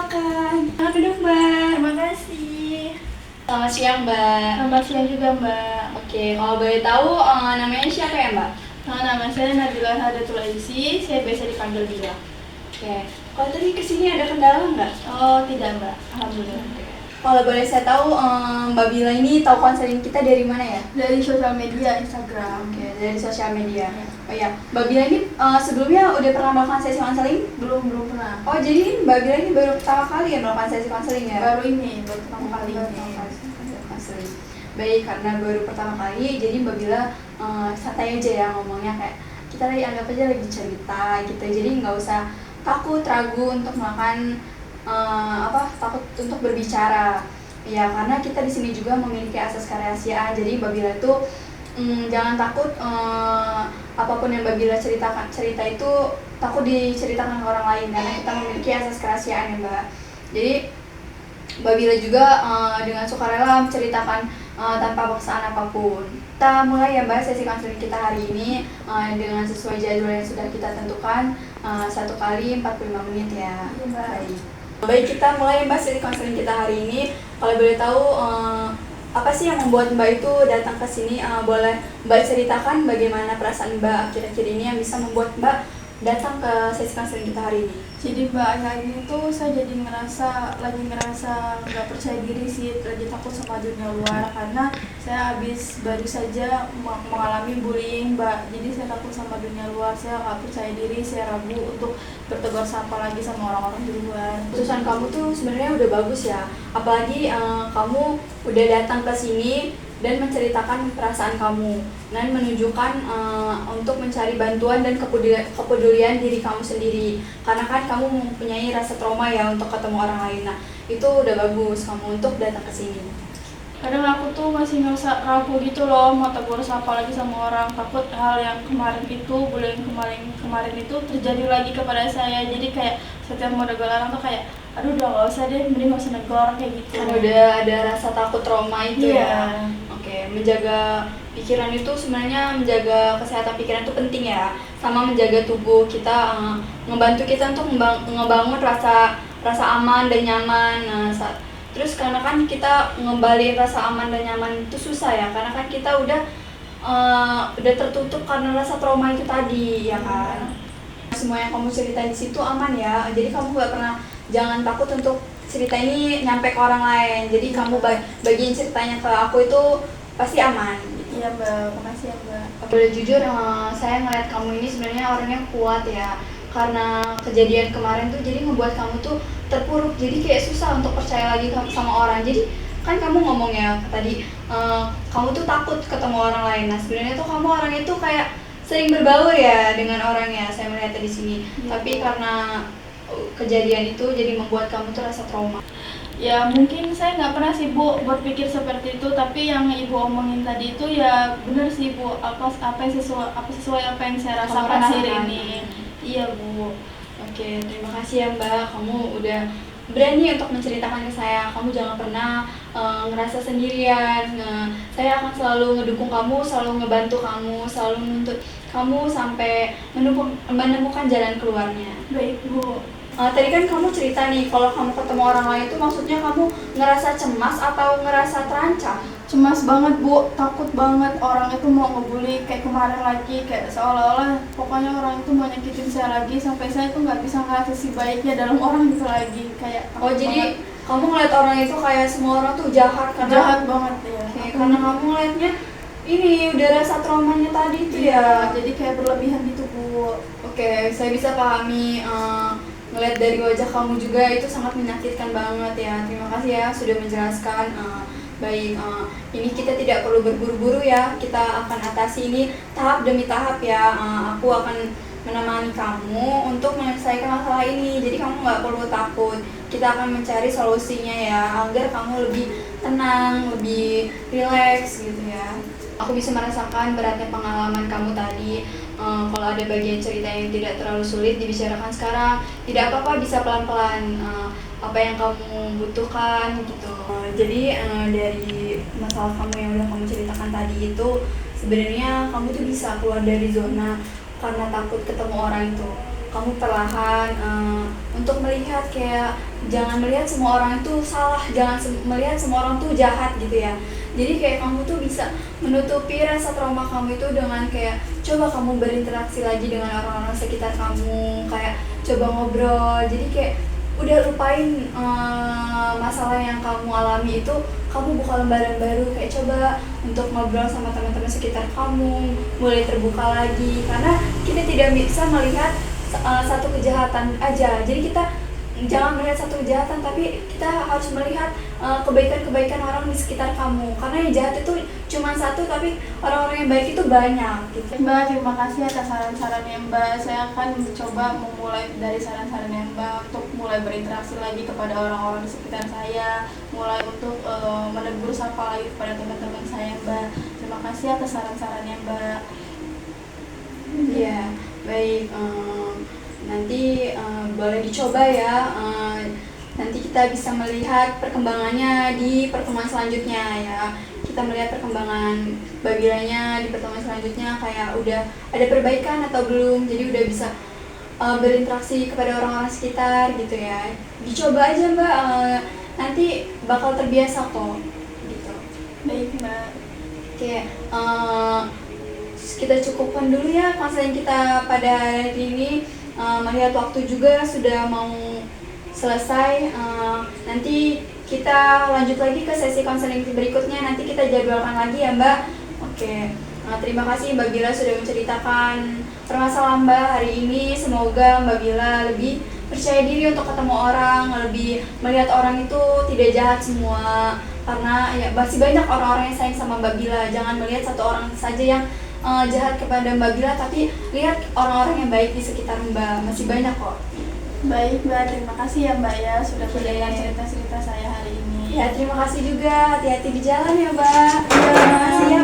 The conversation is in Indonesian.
silakan. Selamat duduk Mbak. Terima kasih. Selamat siang Mbak. Selamat siang juga Mbak. Oke, kalau boleh tahu namanya siapa ya Mbak? Nama saya Nabila Hadatul Aisy, saya biasa dipanggil Bila. Oke, kalau tadi kesini ada kendala nggak? Oh tidak Mbak, alhamdulillah. Kalau boleh saya tahu Mbak Bila ini tahu konseling kita dari mana ya? Dari sosial media Instagram. Oke, dari sosial media. Oh ya, Mbak Bila ini sebelumnya udah pernah melakukan sesi konseling? Belum pernah. Oh jadi Mbak Bila ini baru pertama kali ya melakukan sesi konseling ya? Baru pertama kali ini. Konseling. Baik, karena baru pertama kali, jadi Mbak Bila santai aja ya ngomongnya, kayak kita lagi anggap aja lagi cerita gitu. Jadi nggak usah takut, ragu untuk melakukan takut untuk berbicara. Ya, karena kita di sini juga memiliki asas kerahasiaan. Jadi Mbak Bila itu jangan takut apapun yang Mbak Bila cerita itu takut diceritakan ke orang lain, karena kita memiliki asas kerahasiaan ya Mbak. Jadi Mbak Bila juga dengan sukarela menceritakan tanpa paksaan apapun. Kita mulai ya Mbak sesi konseling kita hari ini dengan sesuai jadwal yang sudah kita tentukan, 1 kali 45 menit ya. Baik, kita mulai Mbak sesi konseling kita hari ini. Kalau boleh tahu apa sih yang membuat Mbak itu datang ke sini? Boleh Mbak ceritakan bagaimana perasaan Mbak akhir-akhir ini yang bisa membuat Mbak datang ke sesi konseling kita hari ini? Jadi Mbak, akhir ini tuh saya jadi lagi ngerasa nggak percaya diri sih, lagi takut sama dunia luar karena saya baru saja mengalami bullying Mbak. Jadi saya takut sama dunia luar, saya nggak percaya diri, saya ragu untuk bertegur sapa lagi sama orang-orang di luar. Keputusan kamu tuh sebenarnya udah bagus ya, apalagi kamu udah datang ke sini dan menceritakan perasaan kamu dan menunjukkan untuk mencari bantuan dan kepedulian diri kamu sendiri, karena kan kamu mempunyai rasa trauma ya untuk ketemu orang lain. Nah, itu udah bagus kamu untuk datang ke sini. Kadang aku tuh masih ngerasa ragu gitu loh, mau tegur sapa lagi sama orang, takut hal yang kemarin itu terjadi lagi kepada saya. Jadi kayak setiap mau negur orang tuh kayak aduh udah gak usah deh, mending gak usah negur kayak gitu. Kan udah ada rasa takut trauma itu ya. Oke, menjaga pikiran itu sebenarnya, menjaga kesehatan pikiran itu penting ya, sama menjaga tubuh kita, ngebantu kita untuk ngebangun rasa aman dan nyaman. Terus karena kan kita ngembaliin rasa aman dan nyaman itu susah ya, karena kan kita udah tertutup karena rasa trauma itu tadi ya kan. Semua yang kamu ceritain di situ aman ya, jadi kamu jangan takut untuk cerita ini nyampe ke orang lain. Jadi kamu bagiin ceritanya ke aku itu pasti aman. Iya Mbak, makasih ya Mbak. Boleh jujur, saya ngeliat kamu ini sebenarnya orangnya kuat ya. Karena kejadian kemarin tuh jadi ngebuat kamu tuh terpuruk, jadi kayak susah untuk percaya lagi sama orang. Jadi kan kamu ngomong ya tadi, kamu tuh takut ketemu orang lain. Nah sebenarnya tuh kamu orangnya tuh kayak sering berbaur ya dengan orangnya, saya melihat di sini. Tapi karena kejadian itu jadi membuat kamu tuh rasa trauma. Ya mungkin saya nggak pernah sih Bu berpikir seperti itu, tapi yang Ibu omongin tadi itu ya benar sih Bu, apa sesuai apa yang saya rasakan hari ini. Iya Bu. Oke, terima kasih ya Mbak, kamu udah berani untuk menceritakan ke saya. Kamu jangan pernah ngerasa sendirian. Saya akan selalu ngedukung kamu, selalu ngebantu kamu, selalu menuntut kamu sampai menemukan jalan keluarnya. Baik Bu. Tadi kan kamu cerita nih, kalau kamu ketemu orang lain itu maksudnya kamu ngerasa cemas atau ngerasa terancam? Cemas banget Bu, takut banget orang itu mau ngebully kayak kemarin lagi, kayak seolah-olah pokoknya orang itu mau nyakitin saya lagi sampai saya tuh nggak bisa ngerasa si baiknya dalam orang itu lagi, kayak jadi kamu ngeliat orang itu kayak semua orang tuh jahat jahat banget ya. Karena kamu ngeliatnya ini udah rasa traumanya tadi tuh ya. Jadi kayak berlebihan gitu Bu. Oke, saya bisa pahami. Ngeliat dari wajah kamu juga itu sangat menyakitkan banget ya. Terima kasih ya sudah menjelaskan. Baik, ini kita tidak perlu berburu-buru ya. Kita akan atasi ini tahap demi tahap ya. Aku akan menemani kamu untuk menyelesaikan masalah ini. Jadi kamu nggak perlu takut. Kita akan mencari solusinya ya, agar kamu lebih tenang, lebih rileks gitu ya. Aku bisa merasakan beratnya pengalaman kamu tadi. Kalau ada bagian cerita yang tidak terlalu sulit dibicarakan sekarang, tidak apa-apa, bisa pelan-pelan. Apa yang kamu butuhkan gitu. Jadi dari masalah kamu yang udah kamu ceritakan tadi itu, sebenarnya kamu tuh bisa keluar dari zona karena takut ketemu orang itu. kamu perlahan untuk melihat kayak jangan melihat semua orang itu salah, jangan melihat semua orang tuh jahat gitu ya. Jadi kayak kamu tuh bisa menutupi rasa trauma kamu itu dengan kayak coba kamu berinteraksi lagi dengan orang-orang sekitar kamu, kayak coba ngobrol. Jadi kayak udah lupain masalah yang kamu alami itu, kamu buka lembaran baru, kayak coba untuk ngobrol sama teman-teman sekitar kamu, mulai terbuka lagi, karena kita tidak bisa melihat satu kejahatan aja. Jadi kita jangan melihat satu kejahatan, tapi kita harus melihat kebaikan-kebaikan orang di sekitar kamu, karena yang jahat itu cuma satu, tapi orang-orang yang baik itu banyak gitu. Mbak, terima kasih atas saran-sarannya Mbak. Saya akan mencoba memulai dari saran-sarannya Mbak untuk mulai berinteraksi lagi kepada orang-orang di sekitar saya, mulai untuk menegur sapa lagi kepada teman-teman saya Mbak. Terima kasih atas saran-sarannya Mbak. Iya, baik. Nanti boleh dicoba ya. Nanti kita bisa melihat perkembangannya di pertemuan selanjutnya ya. Kita melihat perkembangan Babilanya di pertemuan selanjutnya, kayak udah ada perbaikan atau belum. Jadi udah bisa berinteraksi kepada orang-orang sekitar gitu ya. Dicoba aja Mbak, nanti bakal terbiasa kok gitu. Baik Mbak. Oke, kita cukupkan dulu ya konseling kita pada hari ini. Melihat waktu juga sudah mau selesai, nanti kita lanjut lagi ke sesi konseling berikutnya, nanti kita jadwalkan lagi ya Mbak. Oke, terima kasih Mbak Bila sudah menceritakan permasalahan Mbak hari ini. Semoga Mbak Bila lebih percaya diri untuk ketemu orang, lebih melihat orang itu tidak jahat semua, karena ya masih banyak orang-orang yang sayang sama Mbak Bila. Jangan melihat satu orang saja yang jahat kepada Mbak Bila, tapi lihat orang-orang yang baik di sekitar Mbak, masih banyak kok. Baik Mbak, terima kasih ya Mbak ya sudah mendengar cerita-cerita saya hari ini. Ya, terima kasih juga. Hati-hati di jalan ya Mbak. Terima kasih ya.